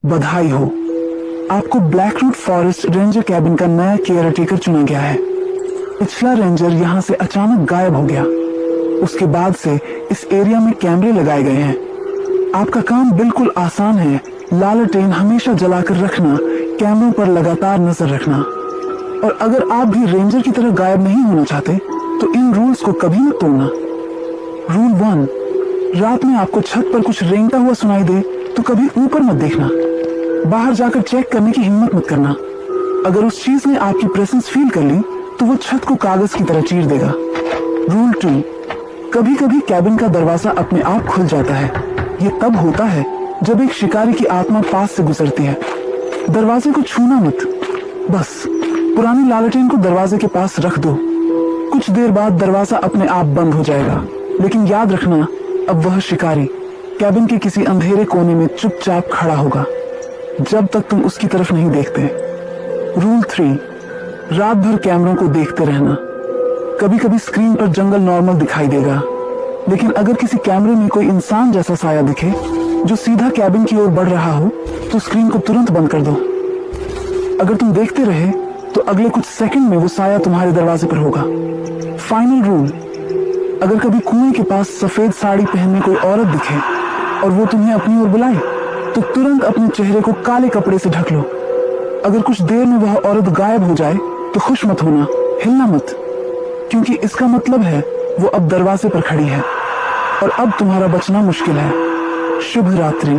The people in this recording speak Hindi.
बधाई हो, आपको ब्लैकरूट फॉरेस्ट रेंजर कैबिन का नया केयर टेकर चुना गया है। पिछला रेंजर यहाँ से अचानक गायब हो गया। उसके बाद से इस एरिया में कैमरे लगाए गए हैं। आपका काम बिल्कुल आसान है, लालटेन हमेशा जलाकर रखना, कैमरों पर लगातार नजर रखना। और अगर आप भी रेंजर की तरह गायब नहीं होना चाहते तो इन रूल्स को कभी मत तोड़ना। रूल 1, रात में आपको छत पर कुछ रेंगता हुआ सुनाई दे तो कभी ऊपर मत देखना। बाहर जाकर चेक करने की हिम्मत मत करना। अगर उस चीज ने आपकी प्रेजेंस फील कर ली तो वो छत को कागज की तरह चीर देगा। रूल 2, कभी कभी कैबिन का दरवाजा अपने आप खुल जाता है। ये तब होता है जब एक शिकारी की आत्मा पास से गुजरती है। दरवाजे को छूना मत, बस पुरानी लालटेन को दरवाजे के पास रख दो। कुछ देर बाद दरवाजा अपने आप बंद हो जाएगा, लेकिन याद रखना, अब वह शिकारी कैबिन के किसी अंधेरे कोने में चुपचाप खड़ा होगा जब तक तुम उसकी तरफ नहीं देखते। रूल 3, रात भर कैमरों को देखते रहना। कभी कभी स्क्रीन पर जंगल नॉर्मल दिखाई देगा, लेकिन अगर किसी कैमरे में कोई इंसान जैसा साया दिखे जो सीधा कैबिन की ओर बढ़ रहा हो तो स्क्रीन को तुरंत बंद कर दो। अगर तुम देखते रहे तो अगले कुछ सेकंड में वो साया तुम्हारे दरवाजे पर होगा। फाइनल रूल, अगर कभी कुएं के पास सफेद साड़ी पहने कोई औरत दिखे और वो तुम्हें अपनी ओर बुलाए तो तुरंत अपने चेहरे को काले कपड़े से ढक लो। अगर कुछ देर में वह औरत गायब हो जाए तो खुश मत होना, हिलना मत, क्योंकि इसका मतलब है वो अब दरवाजे पर खड़ी है और अब तुम्हारा बचना मुश्किल है। शुभ रात्रि।